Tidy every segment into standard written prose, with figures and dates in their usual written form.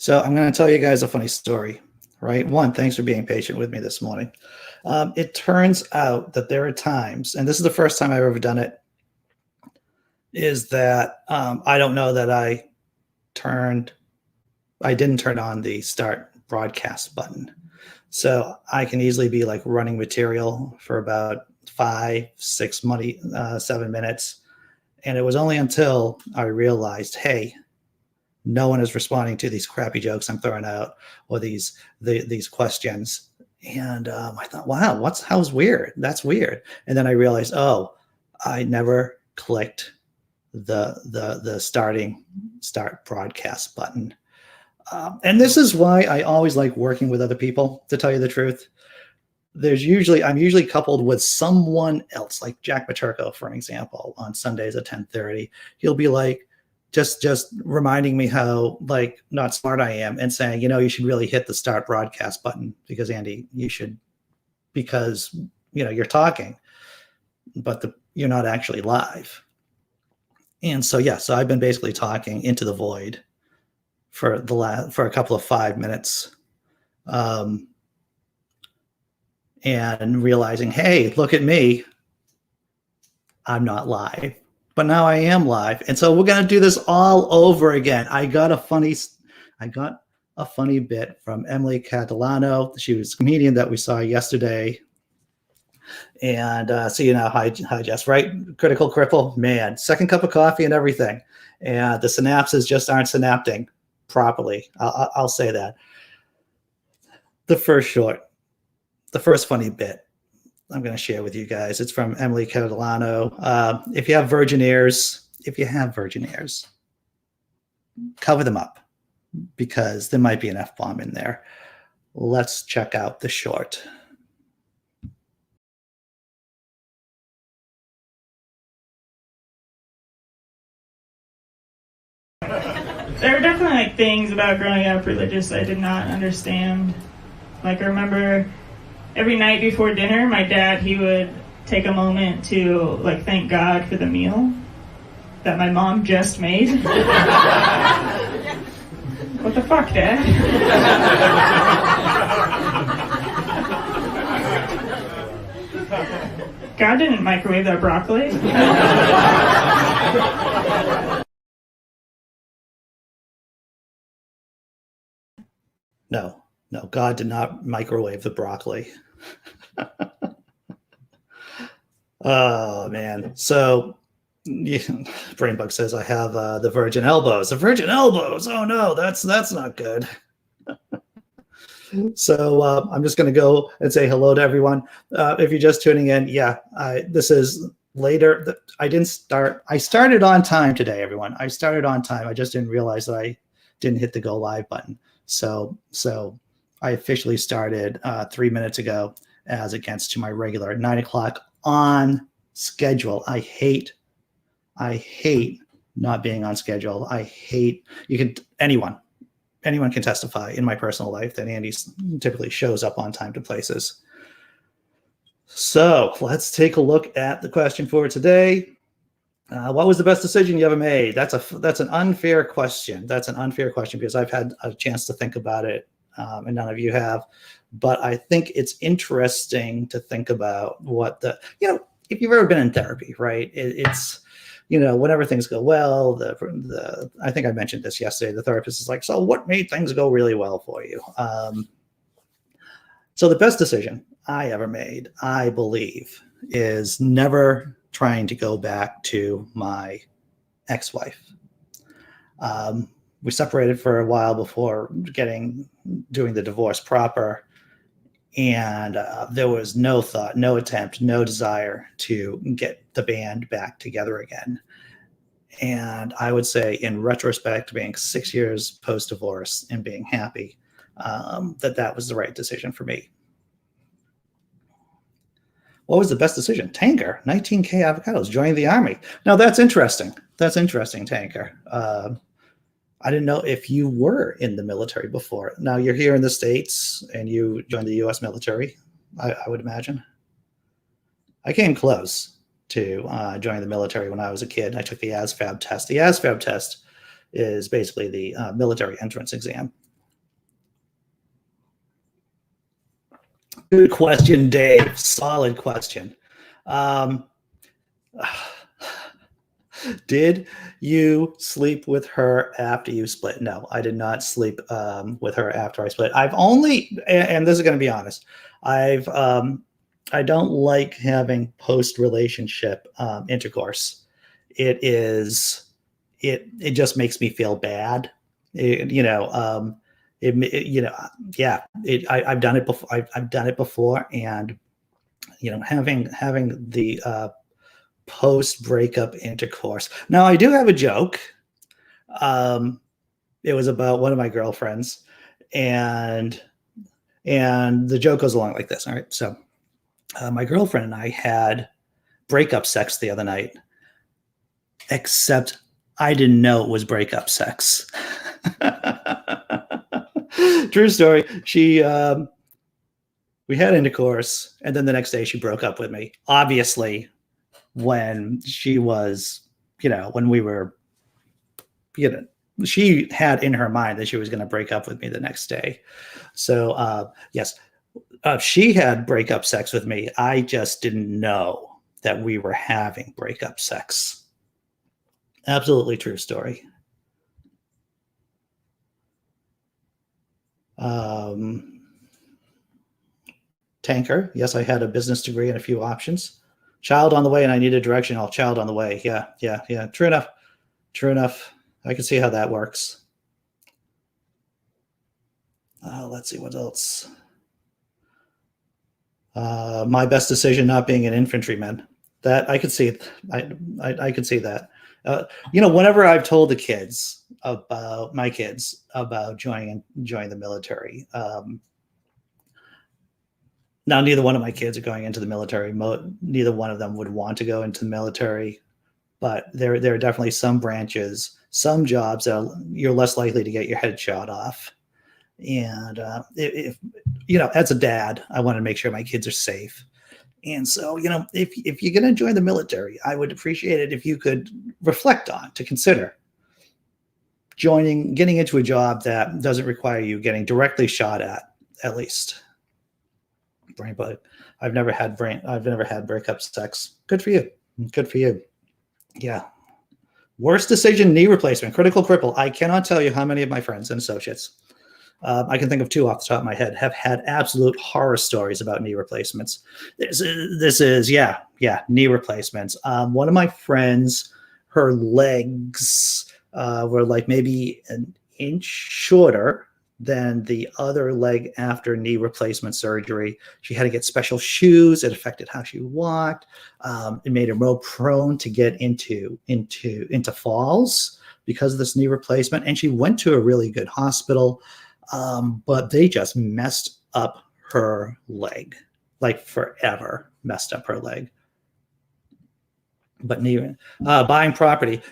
So I'm going to tell you guys a funny story, right? One, thanks for being patient with me this morning. It turns out that there are times, and this is the first time I've ever done it, is that I don't know that I didn't turn on the start broadcast button. So I can easily be like running material for about 7 minutes. And it was only until I realized, hey, no one is responding to these crappy jokes I'm throwing out or these questions. And I thought, wow, how's weird? That's weird. And then I realized, oh, I never clicked the start broadcast button. And this is why I always like working with other people, to tell you the truth. I'm usually coupled with someone else, like Jack Paterko, for an example, on Sundays at 10:30. He'll be like, just reminding me how like not smart I am and saying, you should really hit the start broadcast button because Andy, you should, because you're talking, but you're not actually live. And so so I've been basically talking into the void for a couple of 5 minutes, and realizing, hey, look at me, I'm not live. But now I am live, and so we're gonna do this all over again. I got a funny bit from Emily Catalano. She was a comedian that we saw yesterday, and hi Jess, right? Critical cripple, man. Second cup of coffee and everything, and the synapses just aren't synapting properly. I'll say that. The first funny bit I'm going to share with you guys. It's from Emily Catalano. If you have virgin ears, cover them up because there might be an F-bomb in there. Let's check out the short. There are definitely things about growing up religious I did not understand. I remember every night before dinner, my dad, he would take a moment to thank God for the meal that my mom just made. What the fuck, Dad? God didn't microwave that broccoli. No, God did not microwave the broccoli. Oh, man. So, Brainbug says I have the virgin elbows. The virgin elbows! Oh, no, that's not good. So I'm just going to go and say hello to everyone. If you're just tuning in, this is later. I started on time today, everyone. I started on time. I just didn't realize that I didn't hit the go live button. So I officially started 3 minutes ago as against to my regular 9 o'clock on schedule. I hate not being on schedule. Anyone can testify in my personal life that Andy typically shows up on time to places. So let's take a look at the question for today. What was the best decision you ever made? That's an unfair question. That's an unfair question because I've had a chance to think about it, and none of you have. But I think it's interesting to think about if you've ever been in therapy, right? It's whenever things go well, I think I mentioned this yesterday. The therapist is like, so what made things go really well for you? So the best decision I ever made, I believe, is never trying to go back to my ex-wife. We separated for a while before doing the divorce proper. And there was no thought, no attempt, no desire to get the band back together again. And I would say, in retrospect, being 6 years post-divorce and being happy, that was the right decision for me. What was the best decision? Tanker, 19K avocados, joining the army. Now, that's interesting. That's interesting, Tanker. I didn't know if you were in the military before. Now, you're here in the States and you joined the U.S. military, I would imagine. I came close to joining the military when I was a kid. I took the ASVAB test. The ASVAB test is basically the military entrance exam. Good question, Dave. Solid question. Um, did you sleep with her after you split? No, I did not sleep with her after I split. I've only, and this is going to be honest, I don't like having post-relationship intercourse. It just makes me feel bad. Yeah, I've done it before. I've done it before, and having the post breakup intercourse. Now, I do have a joke. Um, it was about one of my girlfriends, and the joke goes along like this. All right, so my girlfriend and I had breakup sex the other night, except I didn't know it was breakup sex. True story. We had intercourse, and then the next day she broke up with me. Obviously, when she was, when we were, she had in her mind that she was going to break up with me the next day. So, yes, she had breakup sex with me. I just didn't know that we were having breakup sex. Absolutely true story. Tanker. Yes, I had a business degree and a few options. Child on the way, and I needed direction. Oh, child on the way. Yeah. True enough. I can see how that works. Let's see what else. My best decision not being an infantryman. That I could see. I could see that. Whenever I've told the kids about joining the military. Now, neither one of my kids are going into the military. Neither one of them would want to go into the military, but there are definitely some branches, some jobs that you're less likely to get your head shot off. And as a dad, I want to make sure my kids are safe. And so, if you're going to join the military, I would appreciate it if you could consider getting into a job that doesn't require you getting directly shot at least. But I've never had breakup sex. Good for you. Yeah. Worst decision, knee replacement, critical cripple. I cannot tell you how many of my friends and associates, I can think of two off the top of my head, have had absolute horror stories about knee replacements. This is knee replacements. One of my friends, her legs were like maybe an inch shorter than the other leg after knee replacement surgery. She had to get special shoes. It affected how she walked. It made her more prone to get into falls because of this knee replacement. And she went to a really good hospital, but they just messed up her leg, like forever messed up her leg. But buying property,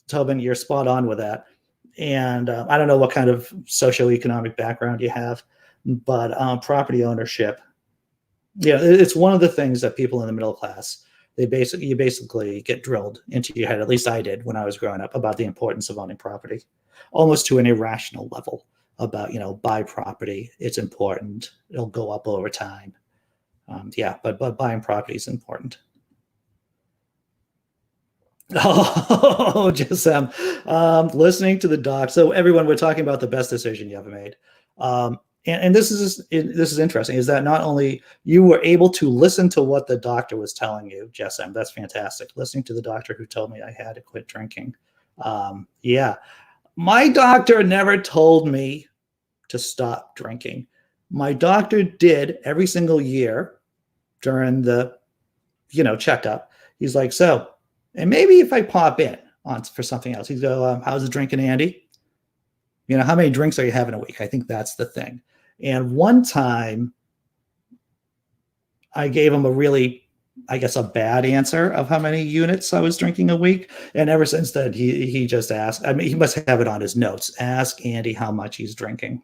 Tobin, you're spot on with that. And I don't know what kind of socioeconomic background you have, but property ownership, it's one of the things that people in the middle class, you basically get drilled into your head. At least I did when I was growing up, about the importance of owning property, almost to an irrational level. About buy property, it's important. It'll go up over time. But buying property is important. Oh, just listening to the doc. So everyone, we're talking about the best decision you ever made. And this is interesting, is that not only you were able to listen to what the doctor was telling you, Jessam, that's fantastic. Listening to the doctor who told me I had to quit drinking. My doctor never told me to stop drinking. My doctor did every single year during the, checkup. He's like, and maybe if I pop in for something else, he'd go, how's the drinking, Andy? How many drinks are you having a week? I think that's the thing. And one time I gave him a really, I guess, a bad answer of how many units I was drinking a week. And ever since then, he just asked, he must have it on his notes, ask Andy how much he's drinking.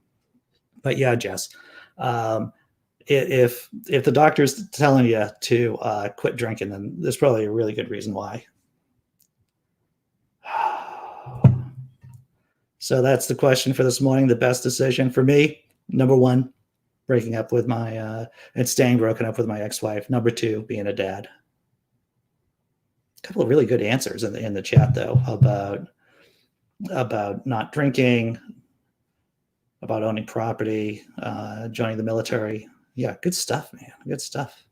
But yeah, Jess, if the doctor's telling you to quit drinking, then there's probably a really good reason why. So that's the question for this morning. The best decision for me, number one, breaking up with my and staying broken up with my ex-wife. Number 2, being a dad. A couple of really good answers in the chat though about not drinking, about owning property, joining the military. Yeah, good stuff, man. Good stuff.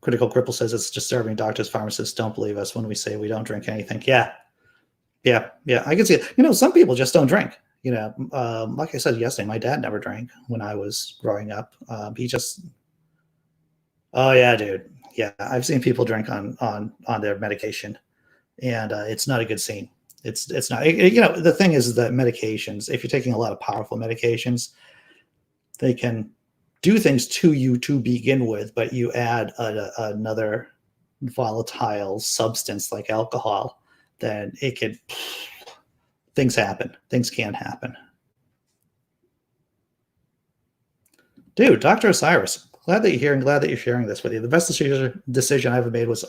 Critical Cripple says it's disturbing. Doctors, pharmacists don't believe us when we say we don't drink anything. Yeah. I can see it. Some people just don't drink. Like I said yesterday, my dad never drank when I was growing up. He just, oh yeah, dude. Yeah, I've seen people drink on their medication, and it's not a good scene. It's not. The thing is that medications, if you're taking a lot of powerful medications, they can do things to you to begin with, but you add another volatile substance like alcohol, then things happen. Things can happen. Dude, Dr. Osiris, glad that you're here and glad that you're sharing this with you. The best decision I ever made was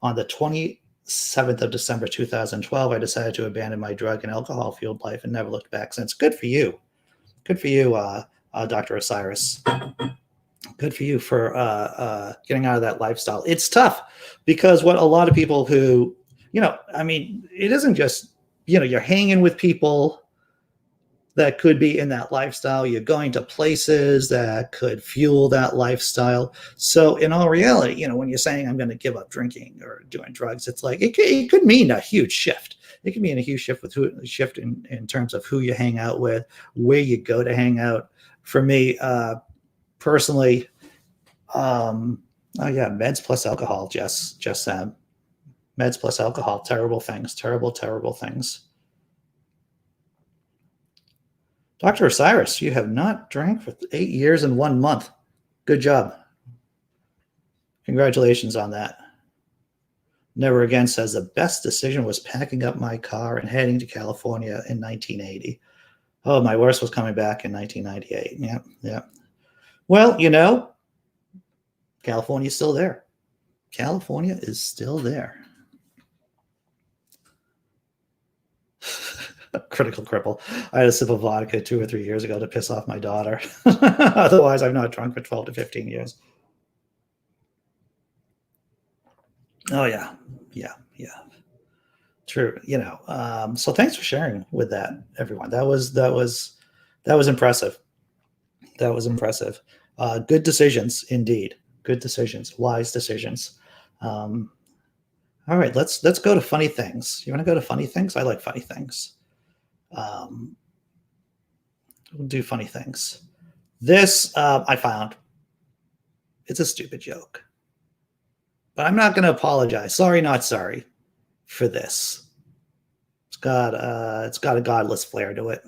on the 27th of December 2012. I decided to abandon my drug and alcohol-fueled life and never looked back since. Good for you. Good for you, Dr. Osiris. Good for you for getting out of that lifestyle. It's tough because what a lot of people who, it isn't just, you're hanging with people that could be in that lifestyle. You're going to places that could fuel that lifestyle. So in all reality, when you're saying I'm going to give up drinking or doing drugs, it's like it could mean a huge shift. It could mean a huge shift in terms of who you hang out with, where you go to hang out. For me, personally, meds plus alcohol, just meds plus alcohol, terrible things, terrible things. Dr. Osiris, you have not drank for 8 years and 1 month. Good job. Congratulations on that. Never Again says the best decision was packing up my car and heading to California in 1980. Oh, my worst was coming back in 1998. Yeah. Well, California's still there. California is still there. Critical Cripple. I had a sip of vodka 2 or 3 years ago to piss off my daughter. Otherwise, I've not drunk for 12 to 15 years. Oh, yeah. True. So thanks for sharing with that, everyone. That was impressive. That was impressive. Good decisions, indeed. Good decisions. Wise decisions. All right, let's go to funny things. You want to go to funny things? I like funny things. We'll do funny things. This I found. It's a stupid joke, but I'm not going to apologize. Sorry, not sorry for this. It's got a godless flair to it.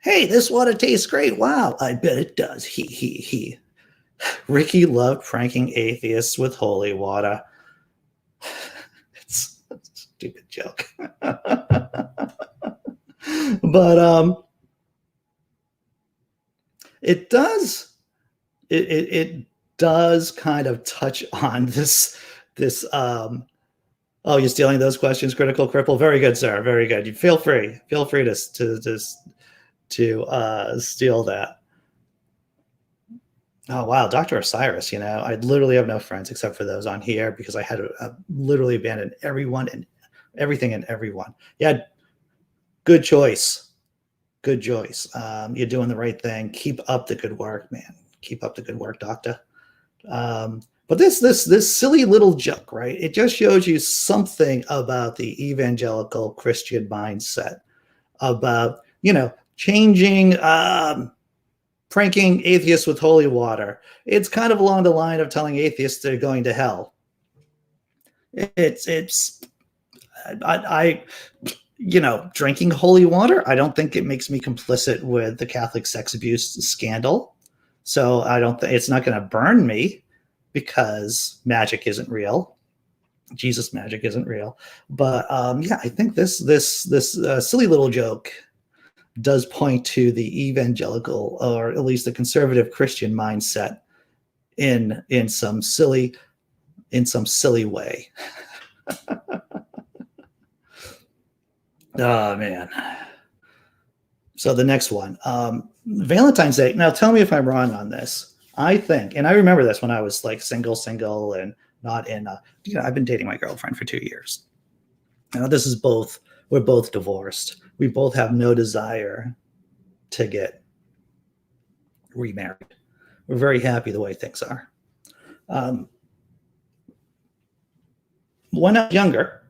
Hey, this water tastes great. Wow, I bet it does. He. Ricky loved pranking atheists with holy water. It's a stupid joke. But it does kind of touch on this oh, you're stealing those questions, Critical Cripple. Very good, sir. Very good. You feel free to steal that. Oh, wow. Dr. Osiris, I literally have no friends except for those on here because I had to literally abandon everyone and everything and everyone. Yeah. Good choice. Good choice. You're doing the right thing. Keep up the good work, man. Keep up the good work, doctor. But this silly little joke, right? It just shows you something about the evangelical Christian mindset about, changing, pranking atheists with holy water. It's kind of along the line of telling atheists they're going to hell. Drinking holy water, I don't think it makes me complicit with the Catholic sex abuse scandal. So I don't think it's not going to burn me because magic isn't real. Jesus magic isn't real. But I think this silly little joke does point to the evangelical, or at least the conservative Christian mindset in some silly in some silly way. Oh, man. So the next one, Valentine's Day. Now, tell me if I'm wrong on this. I think, and I remember this when I was like single, and not in, I've been dating my girlfriend for 2 years. Now, we're both divorced. We both have no desire to get remarried. We're very happy the way things are. When I was younger,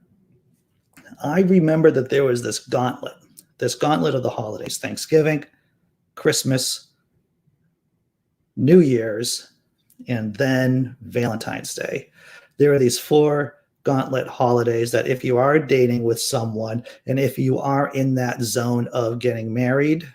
I remember that there was this gauntlet of the holidays: Thanksgiving, Christmas, New Year's, and then Valentine's Day. There are these 4 gauntlet holidays that if you are dating with someone and if you are in that zone of getting married,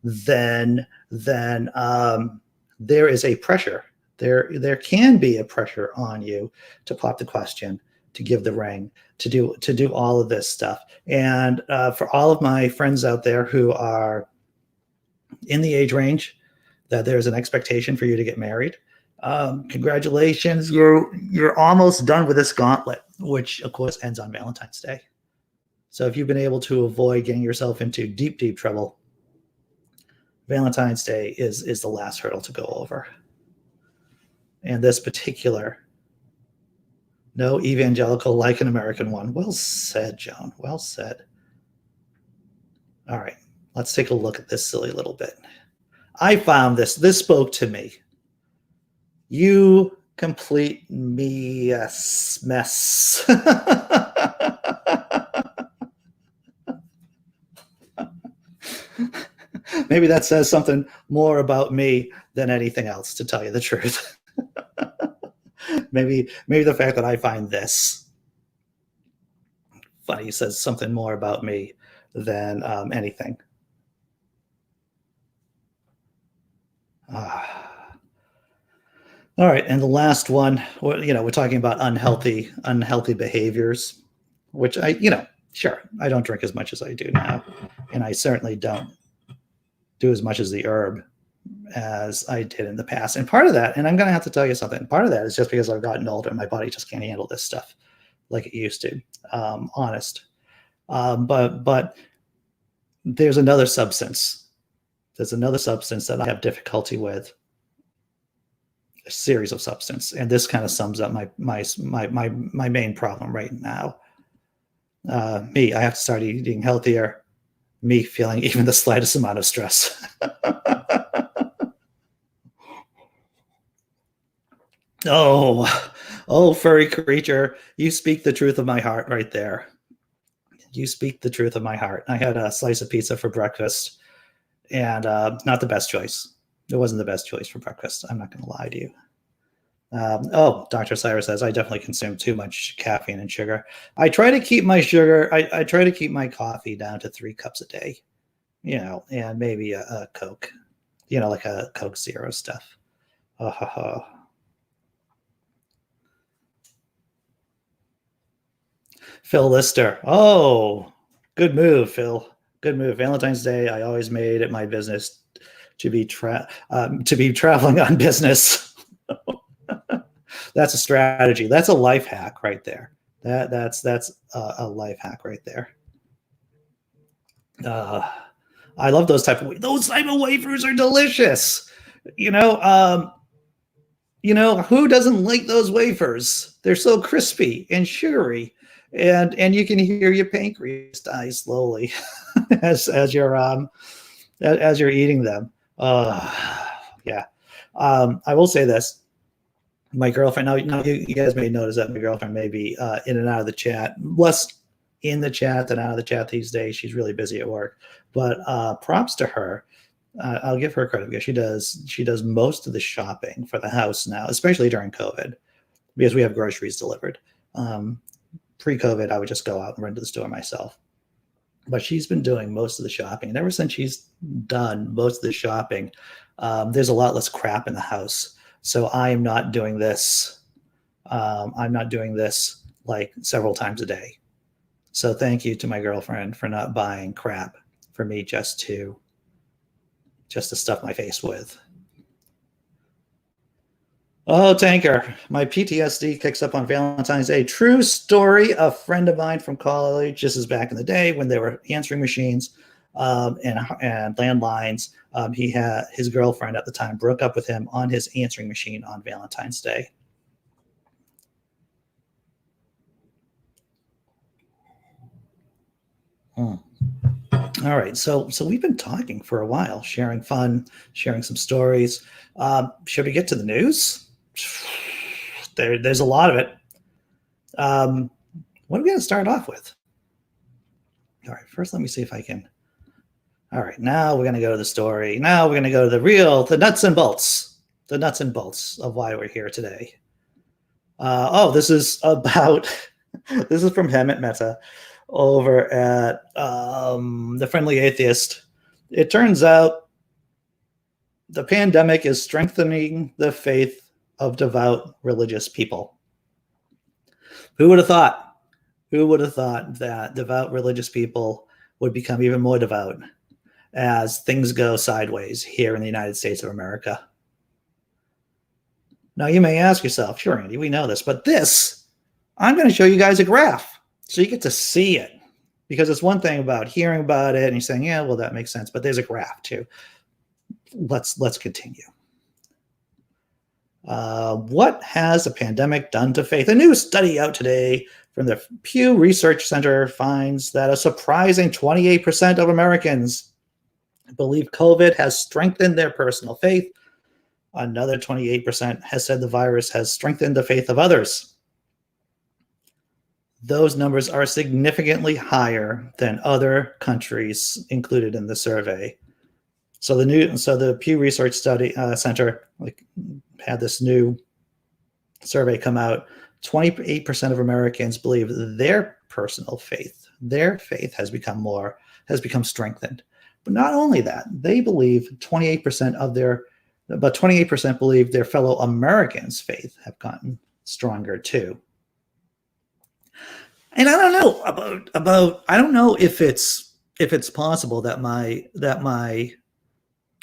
then there is a pressure. There can be a pressure on you to pop the question, to give the ring, to do all of this stuff. And for all of my friends out there who are in the age range that there's an expectation for you to get married, congratulations, you're almost done with this gauntlet, which of course ends on Valentine's Day. So if you've been able to avoid getting yourself into deep trouble, Valentine's Day is the last hurdle to go over. And this particular no evangelical like an American one. Well said, Joan. Well said. All right, let's take a look at this silly little bit. I found this. This spoke to me. You complete me mess. Maybe that says something more about me than anything else, to tell you the truth. maybe the fact that I find this funny says something more about me than anything. All right, and the last one, we're talking about unhealthy behaviors, which sure, I don't drink as much as I do now, and I certainly don't do as much as the herb as I did in the past. And part of that, and I'm going to have to tell you something, part of that is just because I've gotten older and my body just can't handle this stuff like it used to. Honest. But there's another substance. There's another substance that I have difficulty with. A series of substance, and this kind of sums up my main problem right now. I have to start eating healthier. Me feeling even the slightest amount of stress. Oh, furry creature, you speak the truth of my heart right there. You speak the truth of my heart. I had a slice of pizza for breakfast, and not the best choice. It wasn't the best choice for breakfast. I'm not going to lie to you. Dr. Cyrus says, I definitely consume too much caffeine and sugar. I try to keep my sugar, I try to keep my coffee down to 3 cups a day, and maybe a Coke, like a Coke Zero stuff. Phil Lister. Oh, good move, Phil. Good move. Valentine's Day, I always made it my business to be traveling on business. That's a strategy. That's a life hack right there. That's a life hack right there. I love those type of wafers are delicious. Who doesn't like those wafers? They're so crispy and sugary, and you can hear your pancreas die slowly as you're eating them. Yeah. I will say this. My girlfriend, now you guys may notice that my girlfriend may be in and out of the chat, less in the chat than out of the chat these days. She's really busy at work, but props to her. I'll give her credit because she does most of the shopping for the house now, especially during COVID, because we have groceries delivered. Pre-COVID, I would just go out and run to the store myself. But she's been doing most of the shopping. And ever since she's done most of the shopping, there's a lot less crap in the house. So I am not doing this. I'm not doing this like several times a day. So thank you to my girlfriend for not buying crap for me just to stuff my face with. Oh, Tanker, my PTSD kicks up on Valentine's Day. True story. A friend of mine from college, this is back in the day when there were answering machines and landlines. He had his girlfriend at the time broke up with him on his answering machine on Valentine's Day. Hmm. All right, so we've been talking for a while, sharing fun, sharing some stories. Should we get to the news? There's a lot of it. What are we going to start off with? All right, first let me see if I can. All right, now we're going to go to the story. Now we're going to go to the nuts and bolts of why we're here today. This is about. This is from Hemant Mehta over at The Friendly Atheist. It turns out the pandemic is strengthening the faith of devout religious people. Who would have thought? Who would have thought that devout religious people would become even more devout as things go sideways here in the United States of America? Now, you may ask yourself, sure, Andy, we know this, but I'm going to show you guys a graph so you get to see it, because it's one thing about hearing about it and you're saying, yeah, well, that makes sense, but there's a graph too. Let's continue. What has the pandemic done to faith? A new study out today from the Pew Research Center finds that a surprising 28% of Americans believe COVID has strengthened their personal faith. Another 28% has said the virus has strengthened the faith of others. Those numbers are significantly higher than other countries included in the survey. So the Pew Research Center had this new survey come out. 28% of Americans believe their personal faith, has become strengthened. But not only that, they believe 28% believe their fellow Americans' faith have gotten stronger too. And I don't know I don't know if it's possible that my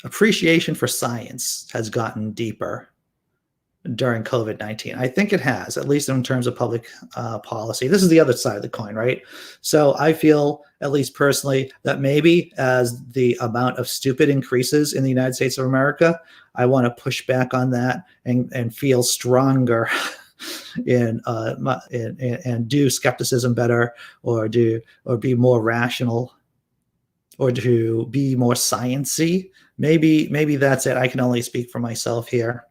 appreciation for science has gotten deeper during COVID-19. I think it has, at least in terms of public policy. This is the other side of the coin, right? So I feel, at least personally, that maybe as the amount of stupid increases in the United States of America, I want to push back on that and feel stronger and do skepticism better, or be more rational, or to be more sciencey. Maybe that's it. I can only speak for myself here.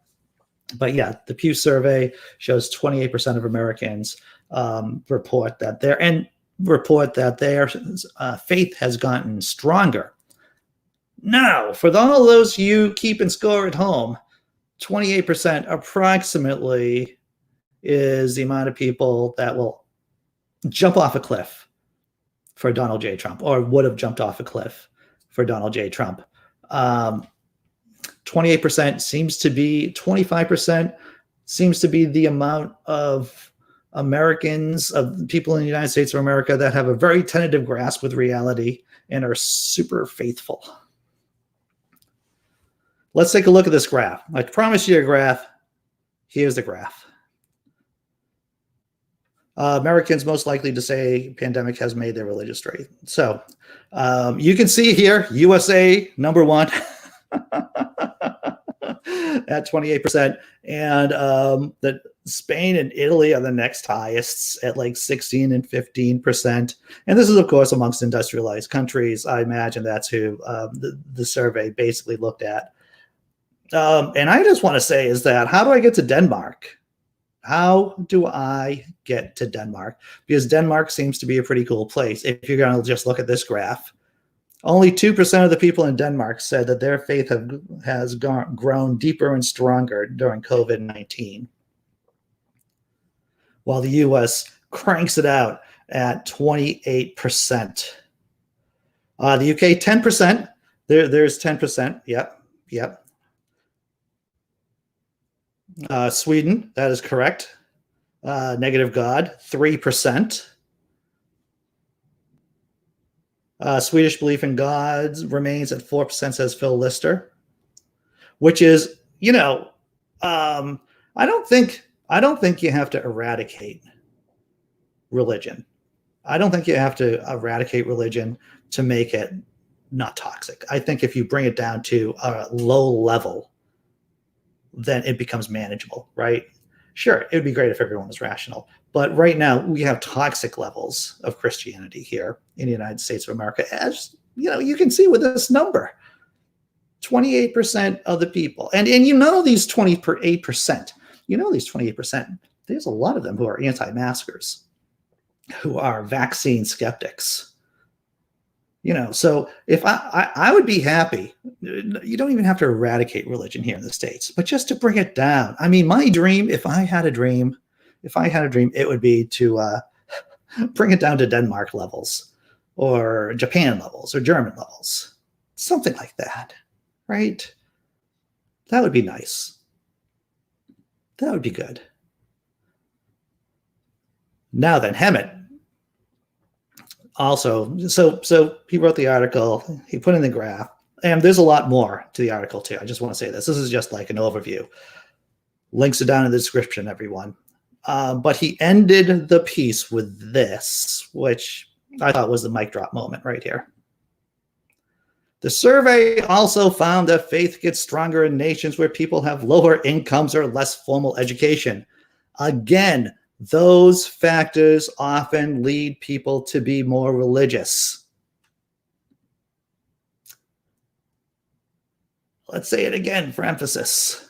But yeah, the Pew survey shows 28% of Americans report that their faith has gotten stronger. Now, for all those you keeping score at home, 28% approximately is the amount of people that will jump off a cliff for Donald J. Trump, or would have jumped off a cliff for Donald J. Trump. 28% seems to be, 25% seems to be the amount of Americans, of people in the United States of America, that have a very tentative grasp with reality and are super faithful. Let's take a look at this graph. I promised you a graph. Here's the graph. Americans most likely to say pandemic has made their religious straight. So you can see here, USA number one at 28%, and that Spain and Italy are the next highest at like 16 and 15%. And this is, of course, amongst industrialized countries. I imagine that's who the survey basically looked at. And I just want to say is that, how do I get to Denmark? How do I get to Denmark? Because Denmark seems to be a pretty cool place. If you're going to just look at this graph, only 2% of the people in Denmark said that their faith has grown deeper and stronger during COVID-19, while the U.S. cranks it out at 28%. The U.K., 10%. There's 10%. Yep. Sweden, that is correct. Negative God, 3%. Swedish belief in God remains at 4%, says Phil Lister, which is, I don't think you have to eradicate religion. I don't think you have to eradicate religion to make it not toxic. I think if you bring it down to a low level, then it becomes manageable, right? Sure, it would be great if everyone was rational. But right now, we have toxic levels of Christianity here in the United States of America. As you can see with this number, 28% of the people. And these 28%, these 28%, there's a lot of them who are anti-maskers, who are vaccine skeptics. So if I would be happy, you don't even have to eradicate religion here in the States, but just to bring it down. I mean, my dream, if I had a dream, it would be to bring it down to Denmark levels or Japan levels or German levels, something like that, right? That would be nice. That would be good. Now then, Hammett. Also, so he wrote the article, he put in the graph, and there's a lot more to the article too. I just want to say this. This is just like an overview. Links are down in the description, everyone. But he ended the piece with this, which I thought was the mic drop moment right here. The survey also found that faith gets stronger in nations where people have lower incomes or less formal education. Again, those factors often lead people to be more religious. Let's say it again for emphasis.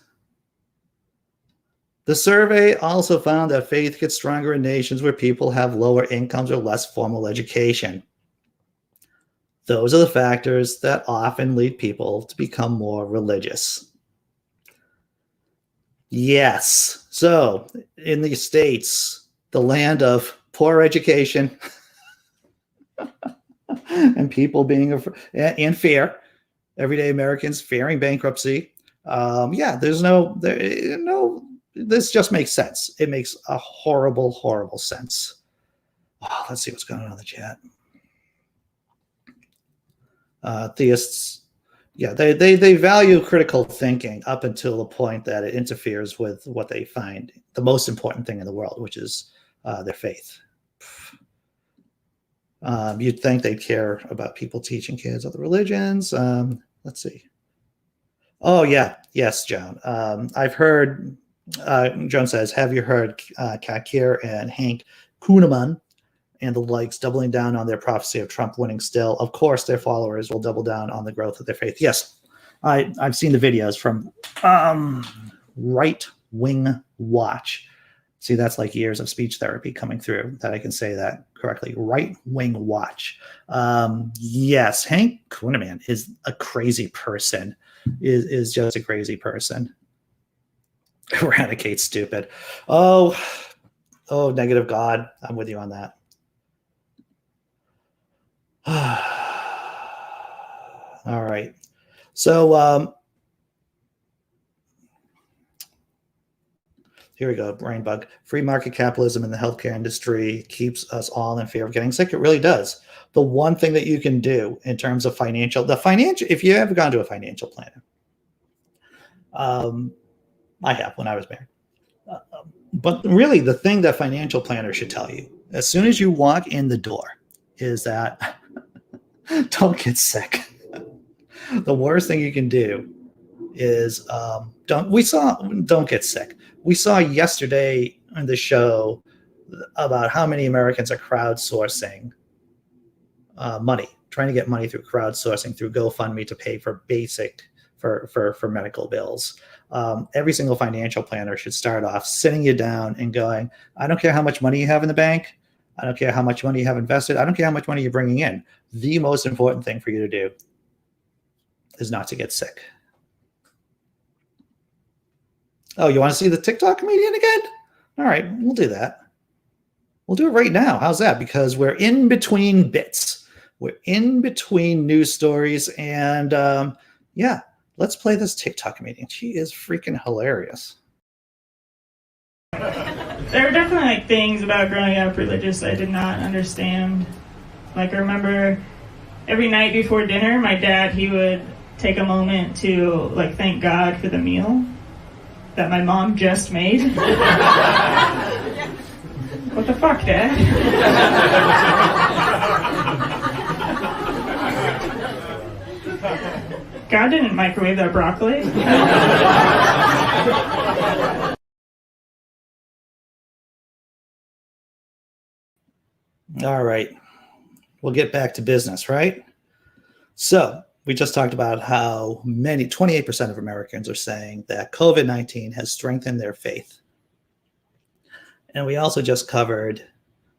The survey also found that faith gets stronger in nations where people have lower incomes or less formal education. Those are the factors that often lead people to become more religious. Yes. So in the States, the land of poor education and people being in fear, everyday Americans fearing bankruptcy. This just makes sense. It makes a horrible, horrible sense. Oh, let's see what's going on in the chat. Theists. Yeah, they value critical thinking up until the point that it interferes with what they find the most important thing in the world, which is their faith. You'd think they'd care about people teaching kids other religions. Let's see. Oh, yeah. Yes, Joan. I've heard, Joan says, have you heard Kakir and Hank Kuhneman and the likes doubling down on their prophecy of Trump winning still? Of course, their followers will double down on the growth of their faith. Yes, I've seen the videos from Right Wing Watch. See, that's like years of speech therapy coming through that I can say that correctly. Right Wing Watch. Yes, Hank Kuhneman is a crazy person, is just a crazy person. Eradicate stupid. Oh, negative God. I'm with you on that. All right. So here we go. Brain bug. Free market capitalism in the healthcare industry keeps us all in fear of getting sick. It really does. The one thing that you can do in terms of if you ever gone to a financial planner, I have when I was married. But really, the thing that financial planners should tell you as soon as you walk in the door is that don't get sick. The worst thing you can do is don't get sick. We saw yesterday on the show about how many Americans are crowdsourcing money, trying to get money through crowdsourcing through GoFundMe to pay for for medical bills. Every single financial planner should start off sitting you down and going, I don't care how much money you have in the bank. I don't care how much money you have invested. I don't care how much money you're bringing in. The most important thing for you to do is not to get sick. Oh, you want to see the TikTok comedian again? All right, we'll do that. We'll do it right now. How's that? Because we're in between bits. We're in between news stories. And yeah, let's play this TikTok comedian. She is freaking hilarious. There were definitely things about growing up religious I did not understand. I remember every night before dinner, my dad, he would take a moment to thank God for the meal. that my mom just made. What the fuck, Dad? God didn't microwave that broccoli. All right. We'll get back to business, right? So we just talked about how 28% of Americans are saying that COVID-19 has strengthened their faith. And we also just covered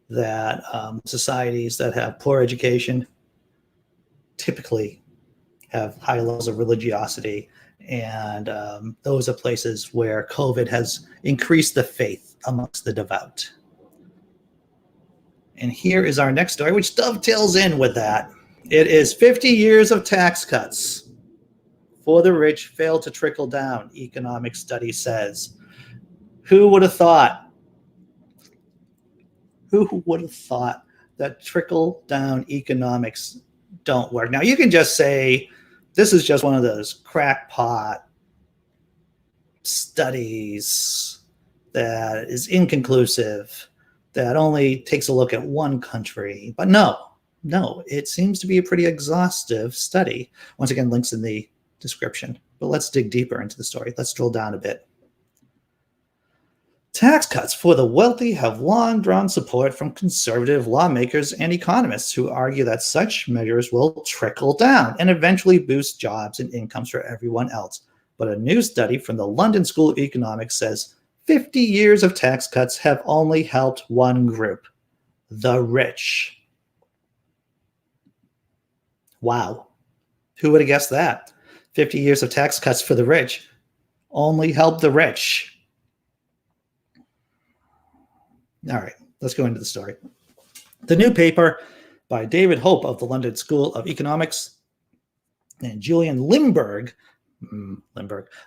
that societies that have poor education typically have high levels of religiosity. And those are places where COVID has increased the faith amongst the devout. And here is our next story, which dovetails in with that. It is 50 years of tax cuts for the rich fail to trickle down, economic study says. Who would have thought? Who would have thought that trickle down economics don't work? Now, you can just say, this is just one of those crackpot studies that is inconclusive, that only takes a look at one country. But no, it seems to be a pretty exhaustive study. Once again, links in the description. But let's dig deeper into the story. Let's drill down a bit. Tax cuts for the wealthy have long drawn support from conservative lawmakers and economists who argue that such measures will trickle down and eventually boost jobs and incomes for everyone else. But a new study from the London School of Economics says 50 years of tax cuts have only helped one group, the rich. Wow. Who would have guessed that? 50 years of tax cuts for the rich only helped the rich. All right, let's go into the story. The new paper by David Hope of the London School of Economics and Julian Limburg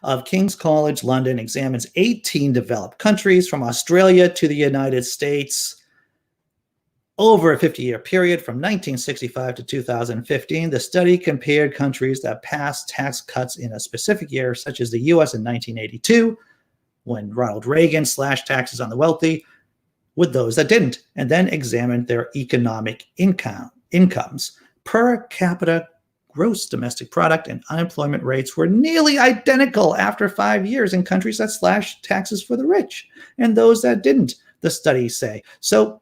of King's College London examines 18 developed countries from Australia to the United States over a 50-year period from 1965 to 2015. The study compared countries that passed tax cuts in a specific year, such as the U.S. in 1982, when Ronald Reagan slashed taxes on the wealthy, with those that didn't, and then examined their economic incomes. Per capita gross domestic product and unemployment rates were nearly identical after 5 years in countries that slashed taxes for the rich and those that didn't, the studies say. So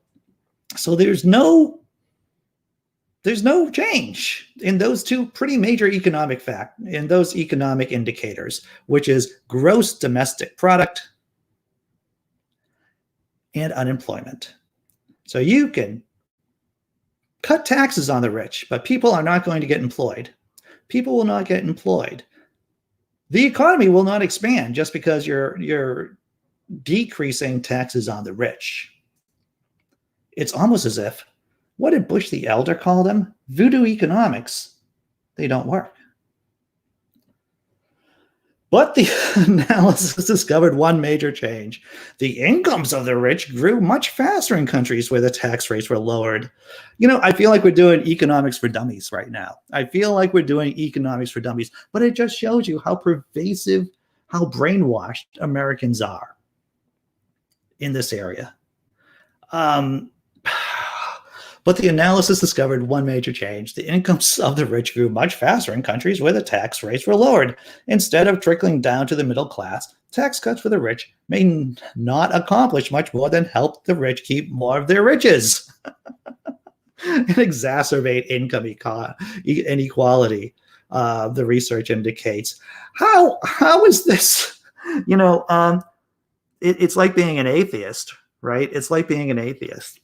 there's no change in those two pretty major economic indicators, which is gross domestic product and unemployment. So you can cut taxes on the rich, but people are not going to get employed. People will not get employed. The economy will not expand just because you're decreasing taxes on the rich. It's almost as if, what did Bush the Elder call them? Voodoo economics. They don't work. But the analysis discovered one major change. The incomes of the rich grew much faster in countries where the tax rates were lowered. You know, I feel like we're doing economics for dummies right now. But it just shows you how pervasive, how brainwashed Americans are in this area. But the analysis discovered one major change. The incomes of the rich grew much faster in countries where the tax rates were lowered. Instead of trickling down to the middle class, tax cuts for the rich may not accomplish much more than help the rich keep more of their riches and exacerbate income inequality, the research indicates. How is this? You know, it's like being an atheist, right? It's like being an atheist.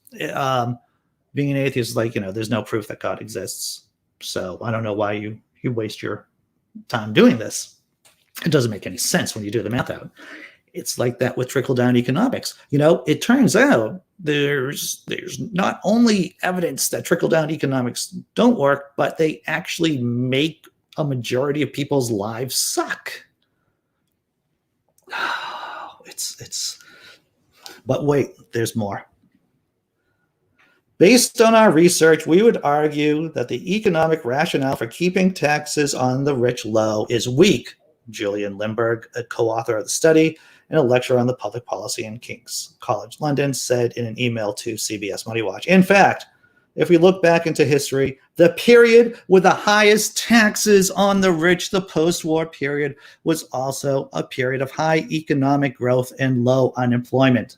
Being an atheist is like, you know, there's no proof that God exists. So I don't know why you waste your time doing this. It doesn't make any sense when you do the math out. It's like that with trickle-down economics. You know, it turns out there's not only evidence that trickle-down economics don't work, but they actually make a majority of people's lives suck. But wait, there's more. Based on our research, we would argue that the economic rationale for keeping taxes on the rich low is weak, Julian Limburg, a co-author of the study and a lecturer on the public policy in King's College London, said in an email to CBS Money Watch. In fact, if we look back into history, the period with the highest taxes on the rich, the post-war period, was also a period of high economic growth and low unemployment.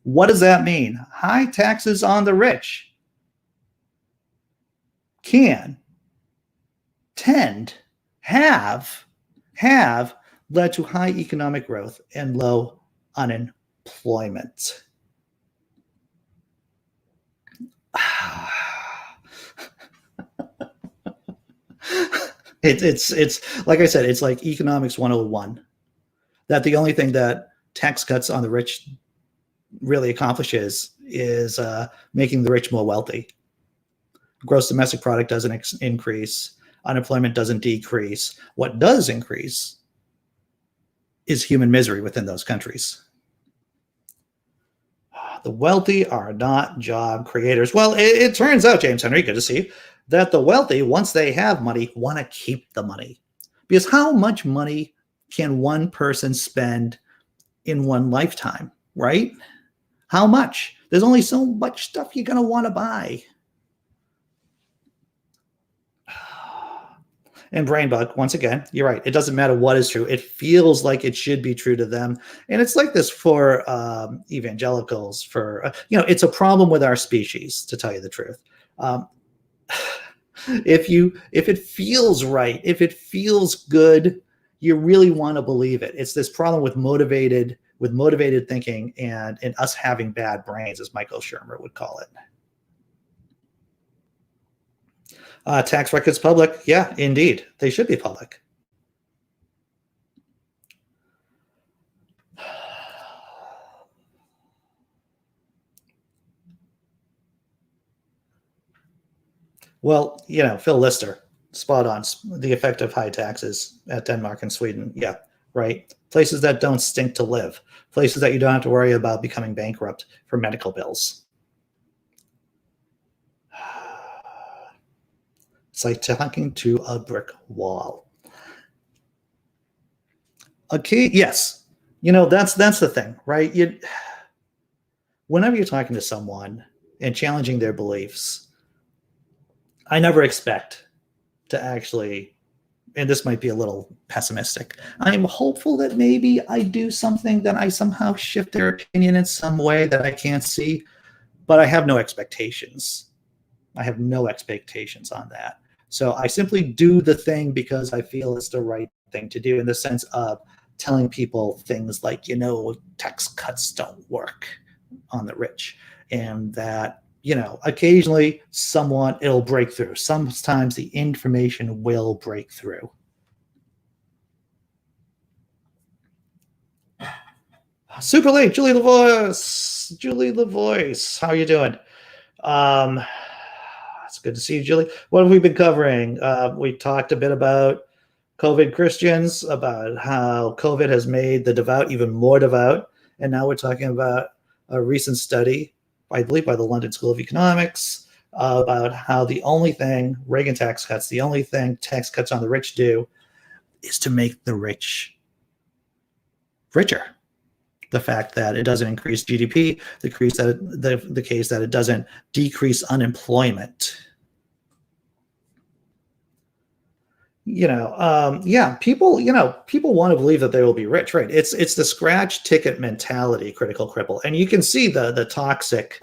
What does that mean? High taxes on the rich can have led to high economic growth and low unemployment. It's like I said, it's like economics 101. That the only thing that tax cuts on the rich really accomplishes is making the rich more wealthy. Gross domestic product doesn't increase. Unemployment doesn't decrease. What does increase is human misery within those countries. The wealthy are not job creators. Well, it turns out, James Henry, good to see you, that the wealthy, once they have money, want to keep the money. Because how much money can one person spend in one lifetime, right? How much? There's only so much stuff you're going to want to buy. And Brainbug, once again, you're right. It doesn't matter what is true. It feels like it should be true to them. And it's like this for evangelicals. It's a problem with our species, to tell you the truth. If it feels right, if it feels good, you really want to believe it. It's this problem with motivated thinking and us having bad brains, as Michael Shermer would call it. Tax records public. Yeah, indeed. They should be public. Well, Phil Lister, spot on. The effect of high taxes at Denmark and Sweden. Yeah, right. Places that don't stink to live. Places that you don't have to worry about becoming bankrupt for medical bills. It's like talking to a brick wall. Okay, yes. That's the thing, right? Whenever you're talking to someone and challenging their beliefs, I never expect to actually, and this might be a little pessimistic, I'm hopeful that maybe I do something that I somehow shift their opinion in some way that I can't see, but I have no expectations. I have no expectations on that. So I simply do the thing because I feel it's the right thing to do, in the sense of telling people things like, tax cuts don't work on the rich, and that, occasionally it'll break through. Sometimes the information will break through. Super late, Julie LaVoice. How are you doing? It's good to see you, Julie. What have we been covering? We talked a bit about COVID Christians, about how COVID has made the devout even more devout. And now we're talking about a recent study, I believe by the London School of Economics, about how the only thing tax cuts on the rich do is to make the rich richer. The fact that it doesn't increase GDP, the case that it doesn't decrease unemployment. People want to believe that they will be rich, right? It's the scratch ticket mentality, critical cripple. And you can see the toxic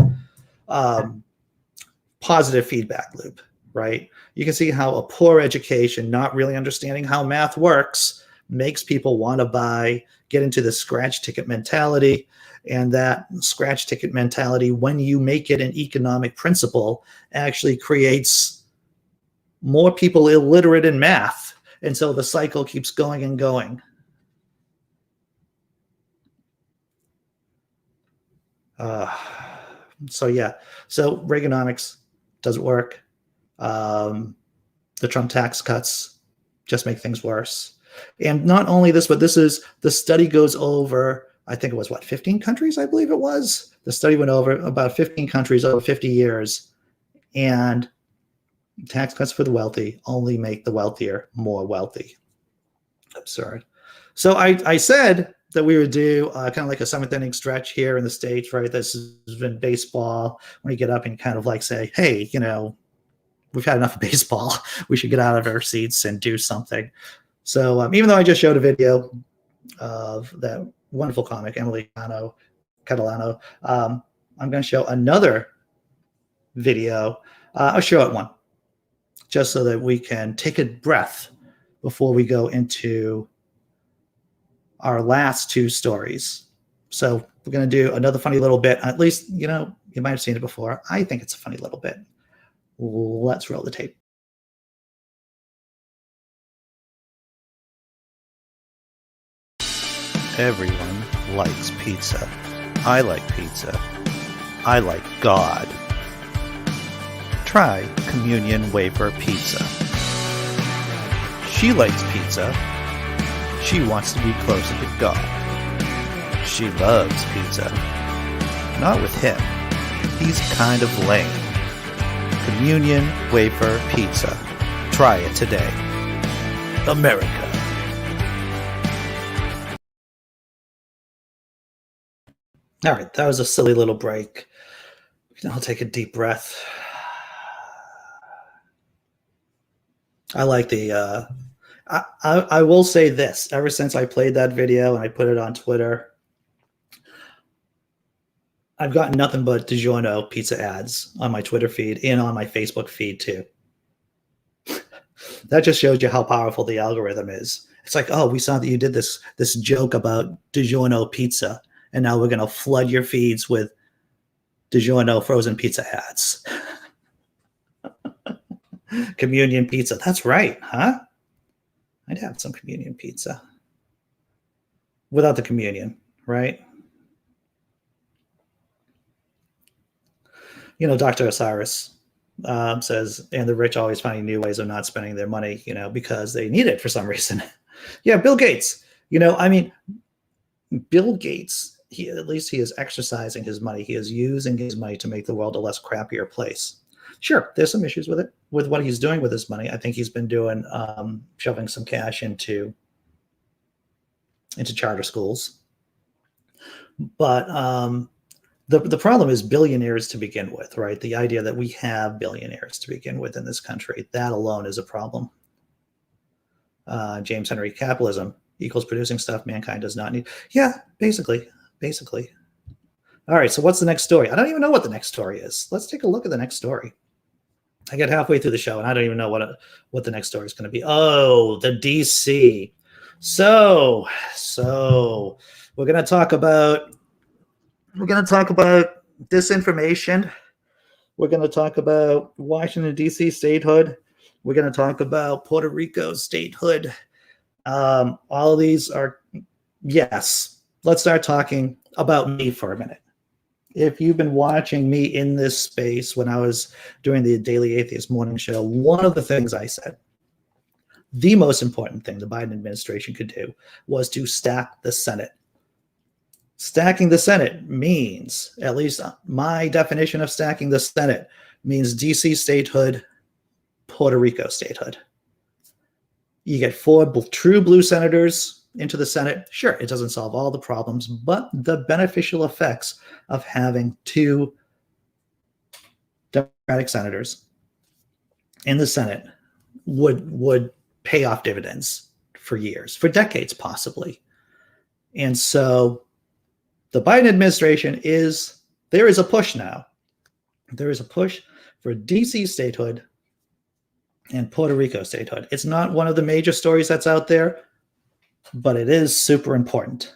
positive feedback loop, right? You can see how a poor education, not really understanding how math works, makes people want to get into the scratch ticket mentality. And that scratch ticket mentality, when you make it an economic principle, actually creates more people illiterate in math. And so the cycle keeps going and going. So Reaganomics doesn't work. The Trump tax cuts just make things worse. And not only this, but the study goes over, I think it was 15 countries, I believe it was. The study went over about 15 countries over 50 years, and tax cuts for the wealthy only make the wealthier more wealthy. Absurd. So I said that we would do kind of like a seventh inning stretch here in the States, right? This has been baseball. When you get up and kind of like say, hey, we've had enough of baseball. We should get out of our seats and do something. So even though I just showed a video of that wonderful comic, Emily Catalano, I'm going to show another video, a short one, just so that we can take a breath before we go into our last two stories. So we're going to do another funny little bit. At least, you might have seen it before. I think it's a funny little bit. Let's roll the tape. Everyone likes pizza. I like pizza. I like God. Try communion wafer pizza. She likes pizza. She wants to be closer to God. She loves pizza. Not with him. He's kind of lame. Communion wafer pizza. Try it today. America. All right, that was a silly little break. I'll take a deep breath. I like the I will say this. Ever since I played that video and I put it on Twitter, I've gotten nothing but DiGiorno pizza ads on my Twitter feed and on my Facebook feed too. That just shows you how powerful the algorithm is. It's like, oh, we saw that you did this joke about DiGiorno pizza, and now we're going to flood your feeds with DiGiorno frozen pizza ads. Communion pizza. That's right, huh? I'd have some communion pizza. Without the communion, right? Dr. Osiris says, and the rich always finding new ways of not spending their money, because they need it for some reason. Yeah, Bill Gates. Bill Gates, at least he is exercising his money. He is using his money to make the world a less crappier place. Sure, there's some issues with it, with what he's doing with his money. I think he's been doing shoving some cash into charter schools. But the problem is billionaires to begin with, right? The idea that we have billionaires to begin with in this country, that alone is a problem. James Henry, capitalism equals producing stuff mankind does not need. Yeah, basically. All right, so what's the next story? I don't even know what the next story is. Let's take a look at the next story. I get halfway through the show and I don't even know what the next story is going to be. Oh, the DC. So we're going to talk about disinformation. We're going to talk about Washington, D.C. statehood. We're going to talk about Puerto Rico statehood. All of these are, yes. Let's start talking about me for a minute. If you've been watching me in this space when I was doing the Daily Atheist morning show, one of the things I said, the most important thing the Biden administration could do was to stack the Senate. Stacking the Senate means, at least my definition of stacking the Senate, means DC statehood, Puerto Rico statehood. You get 4 true blue senators into the Senate. Sure, it doesn't solve all the problems, but the beneficial effects of having 2 Democratic senators in the Senate would pay off dividends for years, for decades possibly. And so the Biden administration there is a push now. There is a push for DC statehood and Puerto Rico statehood. It's not one of the major stories that's out there, but it is super important.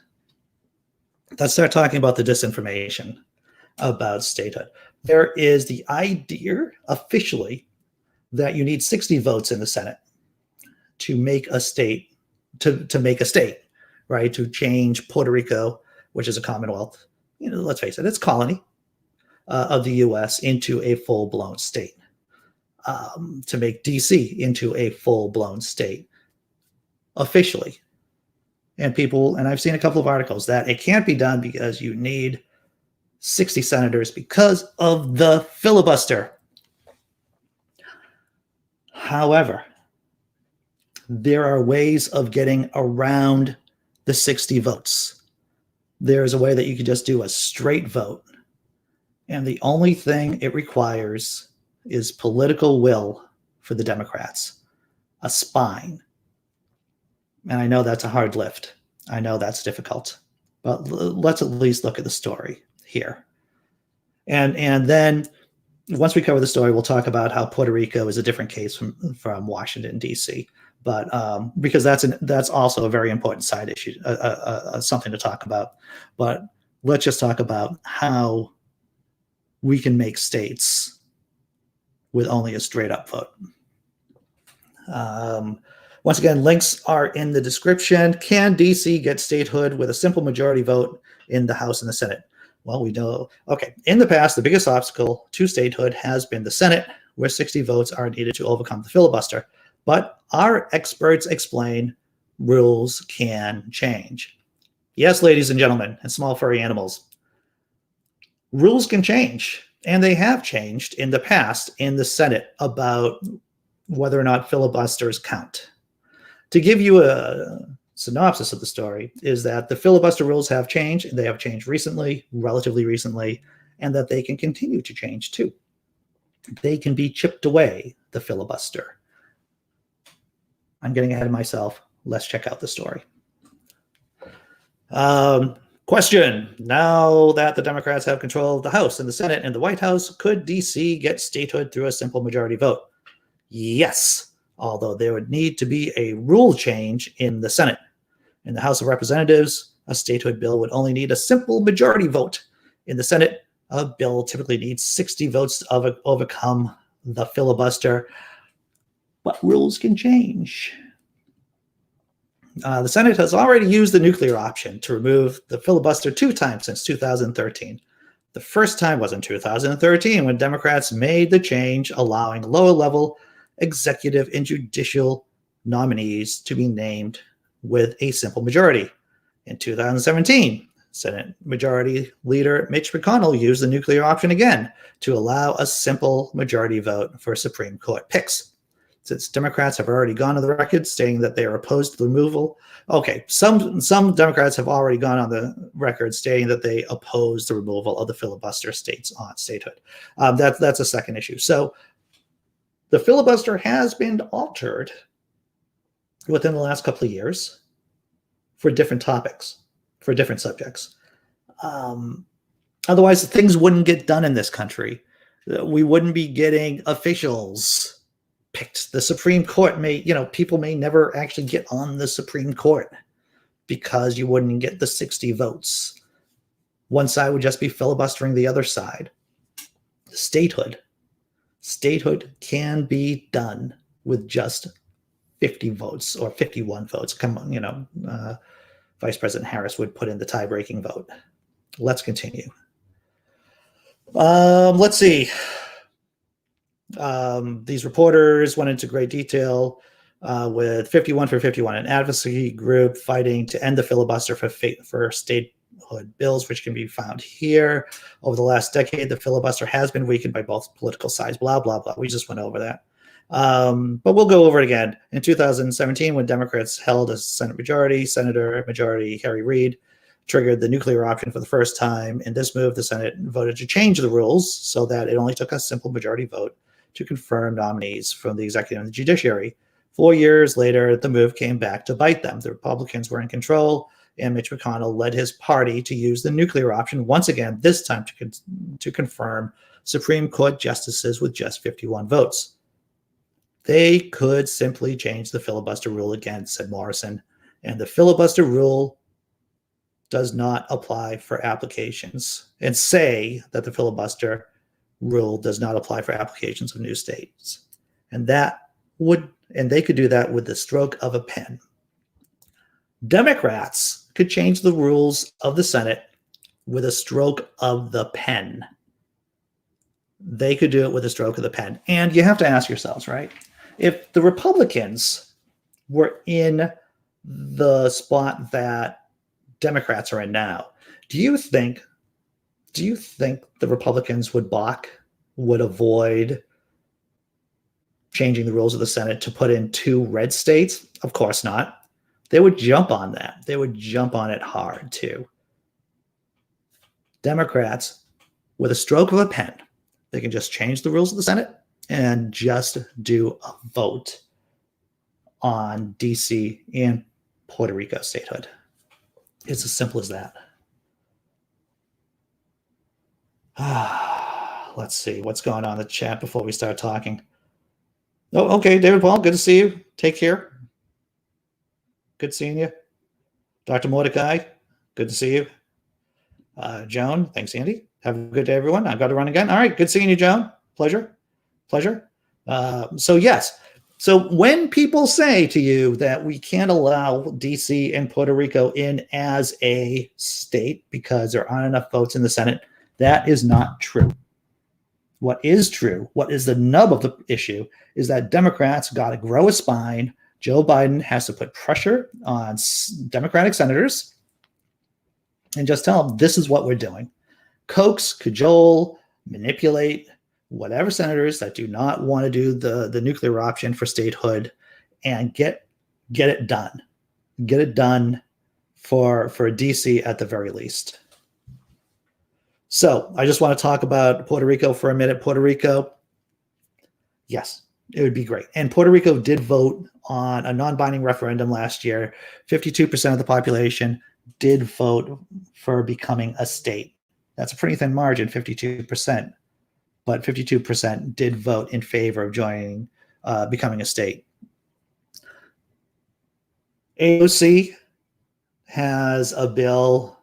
Let's start talking about the disinformation about statehood. There is the idea officially that you need 60 votes in the Senate to make a state, to make a state, right? To change Puerto Rico, which is a commonwealth, let's face it, it's a colony of the U.S. into a full-blown state. To make DC into a full-blown state officially. And I've seen a couple of articles that it can't be done because you need 60 senators because of the filibuster. However, there are ways of getting around the 60 votes. There's a way that you could just do a straight vote. And the only thing it requires is political will for the Democrats, a spine. And I know that's a hard lift. I know that's difficult. But let's at least look at the story here. And then once we cover the story, we'll talk about how Puerto Rico is a different case from Washington, D.C. But because that's also a very important side issue, something to talk about. But let's just talk about how we can make states with only a straight up vote. Once again, links are in the description. Can DC get statehood with a simple majority vote in the House and the Senate? Well, we know. Okay, in the past, the biggest obstacle to statehood has been the Senate, where 60 votes are needed to overcome the filibuster. But our experts explain rules can change. Yes, ladies and gentlemen, and small furry animals, rules can change, and they have changed in the past in the Senate about whether or not filibusters count. To give you a synopsis of the story is that the filibuster rules have changed, and they have changed recently, relatively recently, and that they can continue to change too. They can be chipped away, the filibuster. I'm getting ahead of myself. Let's check out the story. Question. Now that the Democrats have control of the House and the Senate and the White House, could DC get statehood through a simple majority vote? Yes, although there would need to be a rule change in the Senate. In the House of Representatives, a statehood bill would only need a simple majority vote. In the Senate, a bill typically needs 60 votes to overcome the filibuster. But rules can change. The Senate has already used the nuclear option to remove the filibuster 2 times since 2013. The first time was in 2013 when Democrats made the change allowing lower-level executive and judicial nominees to be named with a simple majority. In 2017, Senate Majority Leader Mitch McConnell used the nuclear option again to allow a simple majority vote for Supreme Court picks. Since Democrats have already gone on the record stating that they are opposed to the removal. Okay, some Democrats have already gone on the record stating that they oppose the removal of the filibuster states on statehood. That's a second issue. So the filibuster has been altered within the last couple of years for different topics, for different subjects. Otherwise, things wouldn't get done in this country. We wouldn't be getting officials picked. The Supreme Court people may never actually get on the Supreme Court because you wouldn't get the 60 votes. One side would just be filibustering the other side. Statehood can be done with just 50 votes or 51 votes. Come on, Vice President Harris would put in the tie-breaking vote. Let's continue. Let's see. These reporters went into great detail with 51 for 51, an advocacy group fighting to end the filibuster for statehood bills, which can be found here. Over the last decade, the filibuster has been weakened by both political sides, blah, blah, blah. We just went over that. But we'll go over it again. In 2017, when Democrats held a Senate majority, Senator Majority Harry Reid triggered the nuclear option for the first time. In this move, the Senate voted to change the rules so that it only took a simple majority vote to confirm nominees from the executive and the judiciary. 4 years later, the move came back to bite them. The Republicans were in control, and Mitch McConnell led his party to use the nuclear option once again, this time to confirm Supreme Court justices with just 51 votes. They could simply change the filibuster rule again, said Morrison, and the filibuster rule does not apply for applications, and say that the filibuster rule does not apply for applications of new states. And they could do that with the stroke of a pen. Democrats could change the rules of the Senate with a stroke of the pen. They could do it with a stroke of the pen. And you have to ask yourselves, right? If the Republicans were in the spot that Democrats are in now, do you think the Republicans would balk, would avoid changing the rules of the Senate to put in 2 red states? Of course not. They would jump on that. They would jump on it hard too. Democrats, with a stroke of a pen, they can just change the rules of the Senate and just do a vote on DC and Puerto Rico statehood. It's as simple as that. Let's see what's going on in the chat before we start talking. Oh, okay, David Paul, good to see you. Take care. Good seeing you. Dr. Mordecai, good to see you. Joan, thanks, Andy. Have a good day, everyone. I've got to run again. All right, good seeing you, Joan. Pleasure. So yes. So when people say to you that we can't allow DC and Puerto Rico in as a state because there aren't enough votes in the Senate, that is not true. What is true, what is the nub of the issue, is that Democrats got to grow a spine. Joe Biden has to put pressure on Democratic senators and just tell them this is what we're doing. Coax, cajole, manipulate whatever senators that do not want to do the nuclear option for statehood, and get it done. Get it done for DC at the very least. So I just want to talk about Puerto Rico for a minute. Puerto Rico, yes, it would be great. And Puerto Rico did vote on a non-binding referendum last year. 52% of the population did vote for becoming a state. That's a pretty thin margin, 52%. But 52% did vote in favor of joining, becoming a state. AOC has a bill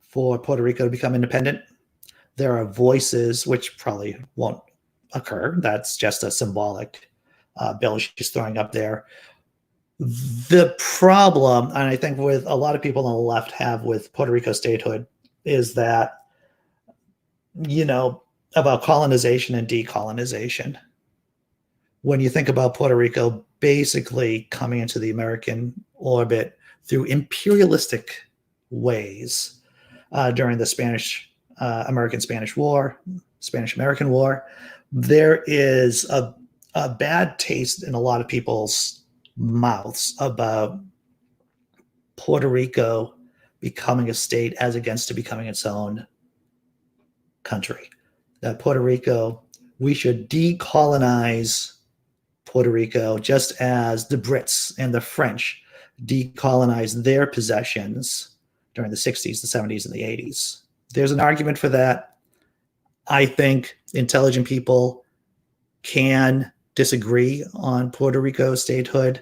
for Puerto Rico to become independent. There are voices, which probably won't occur. That's just a symbolic bill she's throwing up there. The problem, and I think with a lot of people on the left have with Puerto Rico statehood, is that, about colonization and decolonization. When you think about Puerto Rico basically coming into the American orbit through imperialistic ways during the Spanish-American War, Spanish-American War, there is a bad taste in a lot of people's mouths about Puerto Rico becoming a state as against to becoming its own country. That Puerto Rico, we should decolonize Puerto Rico just as the Brits and the French decolonized their possessions during the 60s, the 70s, and the 80s. There's an argument for that. I think intelligent people can disagree on Puerto Rico statehood.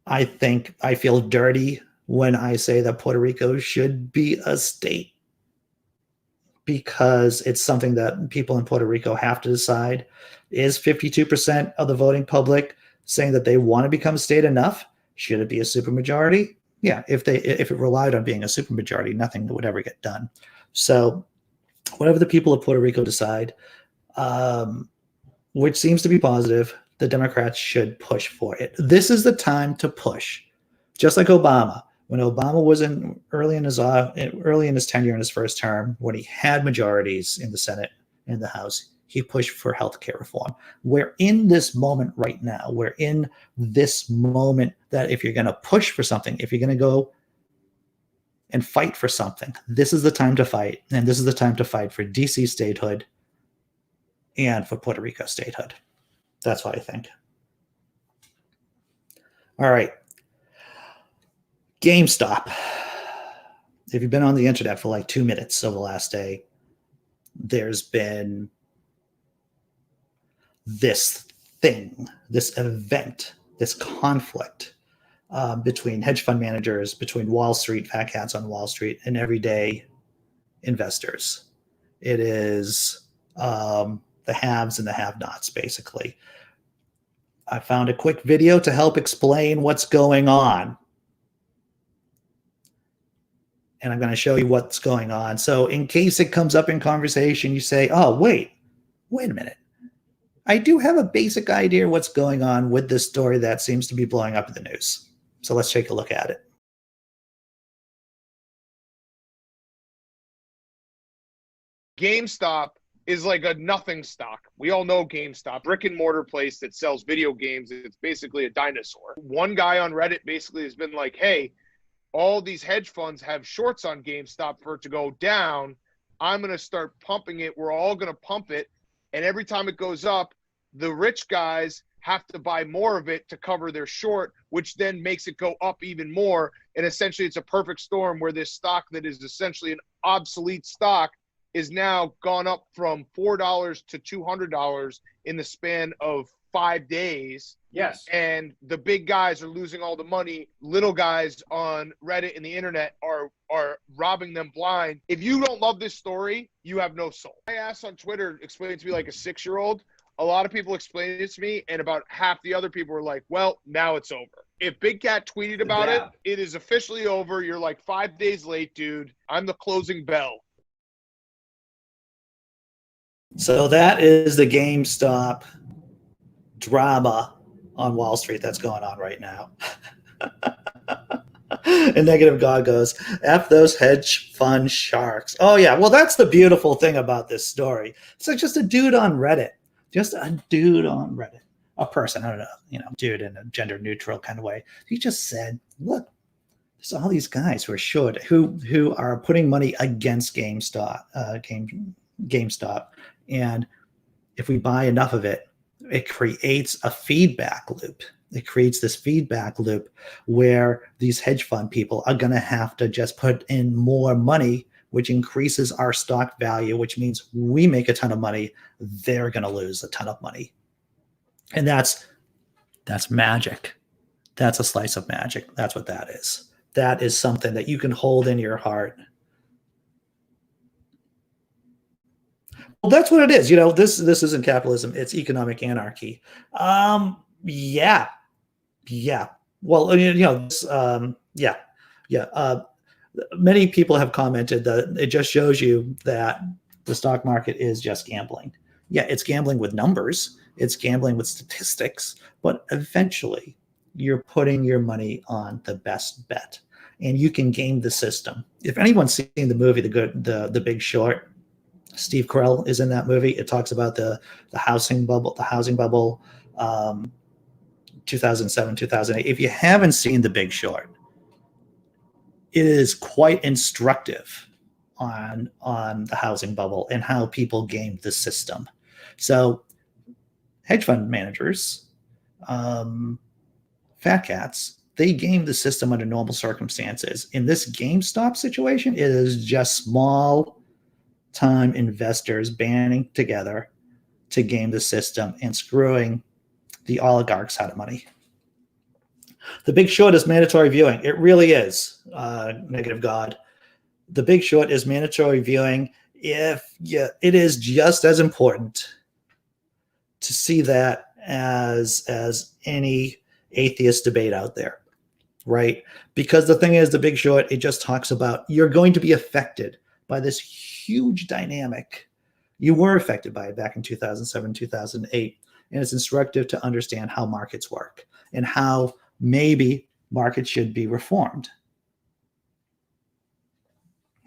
I think I feel dirty when I say that Puerto Rico should be a state, because it's something that people in Puerto Rico have to decide. Is 52% of the voting public saying that they want to become a state enough? Should it be a supermajority? Yeah, if it relied on being a supermajority, nothing would ever get done. So whatever the people of Puerto Rico decide, which seems to be positive, the Democrats should push for it. This is the time to push. Just like Obama. When Obama was early in his tenure in his first term, when he had majorities in the Senate and the House, he pushed for healthcare reform. We're in this moment right now. We're in this moment that if you're going to push for something, if you're going to go and fight for something, this is the time to fight. And this is the time to fight for DC statehood and for Puerto Rico statehood. That's what I think. All right. GameStop. If you've been on the internet for like 2 minutes over the last day, there's been this thing, this event, this conflict between hedge fund managers, between Wall Street, fat cats on Wall Street, and everyday investors. It is the haves and the have-nots, basically. I found a quick video to help explain what's going on. And I'm going to show you what's going on. So in case it comes up in conversation, you say, oh, wait a minute. I do have a basic idea what's going on with this story that seems to be blowing up in the news. So let's take a look at it. GameStop is like a nothing stock. We all know GameStop, brick and mortar place that sells video games. It's basically a dinosaur. One guy on Reddit basically has been like, hey, all these hedge funds have shorts on GameStop for it to go down. I'm going to start pumping it. We're all going to pump it. And every time it goes up, the rich guys have to buy more of it to cover their short, which then makes it go up even more. And essentially it's a perfect storm where this stock that is essentially an obsolete stock is now gone up from $4 to $200 in the span of 5 days. Yes. And the big guys are losing all the money. Little guys on Reddit and the internet are robbing them blind. If you don't love this story, you have no soul. I asked on Twitter, explain it to me like a 6-year-old. A lot of people explained it to me, and about half the other people were like, well, now it's over. If Big Cat tweeted about it, it is officially over. You're like 5 days late, dude. I'm the closing bell. So that is the GameStop drama on Wall Street that's going on right now. And Negative God goes, F those hedge fund sharks. Oh, yeah. Well, that's the beautiful thing about this story. It's like just a dude on Reddit. Just a dude on Reddit. A person, I don't know, dude in a gender neutral kind of way. He just said, look, there's all these guys who are short, who are putting money against GameStop. And if we buy enough of it, it creates a feedback loop. It creates this feedback loop where these hedge fund people are going to have to just put in more money, which increases our stock value, which means we make a ton of money. They're going to lose a ton of money. And that's magic. That's a slice of magic. That's what that is. That is something that you can hold in your heart. Well, that's what it is. This isn't capitalism. It's economic anarchy. Yeah. Well, many people have commented that it just shows you that the stock market is just gambling. Yeah, it's gambling with numbers. It's gambling with statistics. But eventually, you're putting your money on the best bet, and you can game the system. If anyone's seen the movie The Big Short, Steve Carell is in that movie. It talks about the housing bubble, 2007, 2008. If you haven't seen The Big Short, it is quite instructive on the housing bubble and how people gamed the system. So hedge fund managers, fat cats, they game the system under normal circumstances. In this GameStop situation, it is just small time investors banding together to game the system and screwing the oligarchs out of money. The Big Short is mandatory viewing. It really is, Negative God. The Big Short is mandatory viewing. It is just as important to see that as any atheist debate out there, right? Because the thing is, The Big Short, it just talks about you're going to be affected by this huge dynamic. You were affected by it back in 2007, 2008. And it's instructive to understand how markets work and how maybe markets should be reformed.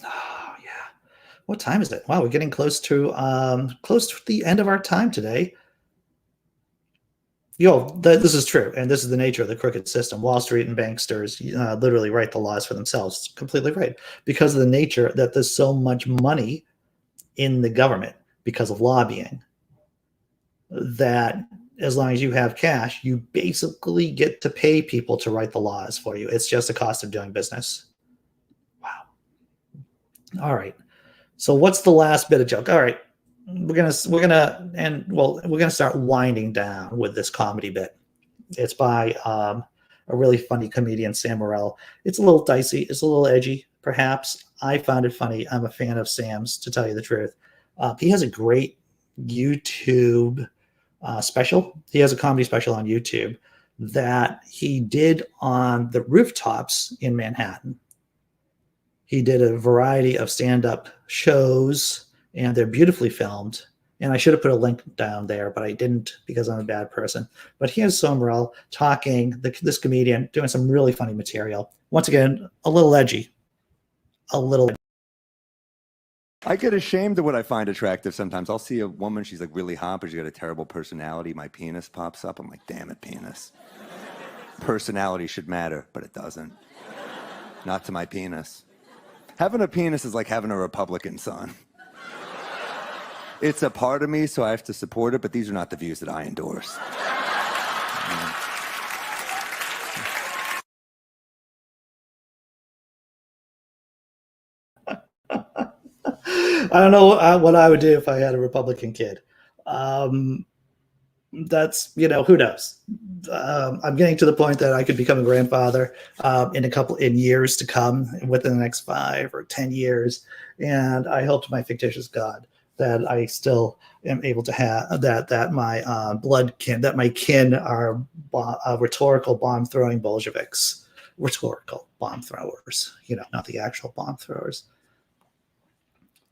Oh, yeah. What time is it? Wow, we're getting close to the end of our time today. This is true, and this is the nature of the crooked system. Wall Street and banksters literally write the laws for themselves. It's completely right. Because of the nature that there's so much money in the government because of lobbying, that as long as you have cash, you basically get to pay people to write the laws for you. It's just a cost of doing business. Wow. All right. So what's the last bit of joke? All right. We're gonna start winding down with this comedy bit. It's by a really funny comedian, Sam Morrell. It's a little dicey. It's a little edgy, perhaps. I found it funny. I'm a fan of Sam's, to tell you the truth. He has a great YouTube special. He has a comedy special on YouTube that he did on the rooftops in Manhattan. He did a variety of stand-up shows, and they're beautifully filmed. And I should have put a link down there, but I didn't because I'm a bad person. But he has Sam Morrell talking, this comedian, doing some really funny material. Once again, a little edgy. I get ashamed of what I find attractive sometimes. I'll see a woman, she's like really hot, but she's got a terrible personality. My penis pops up. I'm like, damn it, penis. Personality should matter, but it doesn't. Not to my penis. Having a penis is like having a Republican son. It's a part of me, so I have to support it, but these are not the views that I endorse. I don't know what I would do if I had a Republican kid. That's, who knows. I'm getting to the point that I could become a grandfather in years to come, within the next 5 or 10 years, and I hope to my fictitious God that I still am able to have that my that my kin are rhetorical bomb throwing Bolsheviks, rhetorical bomb throwers, not the actual bomb throwers.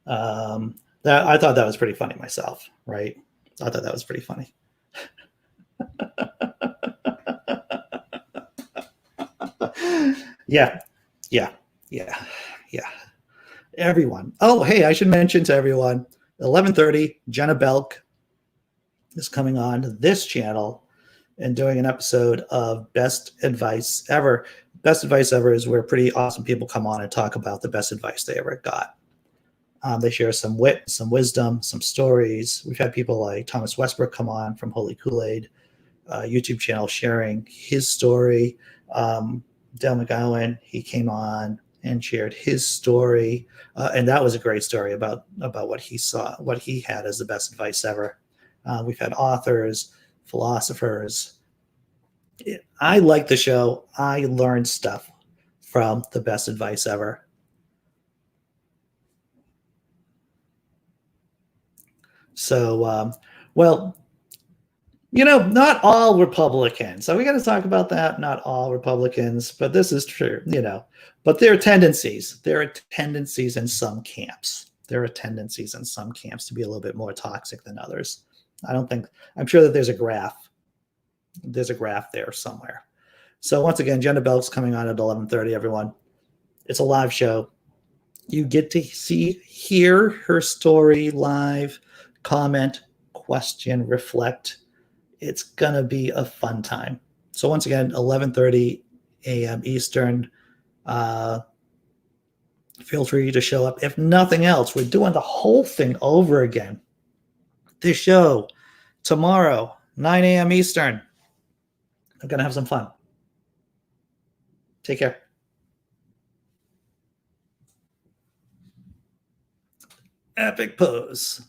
That I thought that was pretty funny myself, right? I thought that was pretty funny. Yeah. Everyone. Oh, hey, I should mention to everyone, 11:30, Jenna Belk is coming on this channel and doing an episode of Best Advice Ever. Best Advice Ever is where pretty awesome people come on and talk about the best advice they ever got. They share some wit, some wisdom, some stories. We've had people like Thomas Westbrook come on from Holy Kool-Aid YouTube channel sharing his story. Dale McGowan, he came on and shared his story, and that was a great story about what he saw, what he had as the best advice ever. We've had authors, philosophers. I like the show. I learned stuff from the best advice ever. So, not all Republicans. So we got to talk about that. Not all Republicans, but this is true, but there are tendencies. There are tendencies in some camps. There are tendencies in some camps to be a little bit more toxic than others. I'm sure that there's a graph. There's a graph there somewhere. So once again, Jenna Belk's coming on at 11:30, everyone. It's a live show. You get to hear her story live, comment, question, reflect. It's going to be a fun time. So once again, 11:30 a.m. Eastern. Feel free to show up. If nothing else, we're doing the whole thing over again. This show tomorrow, 9 a.m. Eastern. I'm going to have some fun. Take care. Epic pose.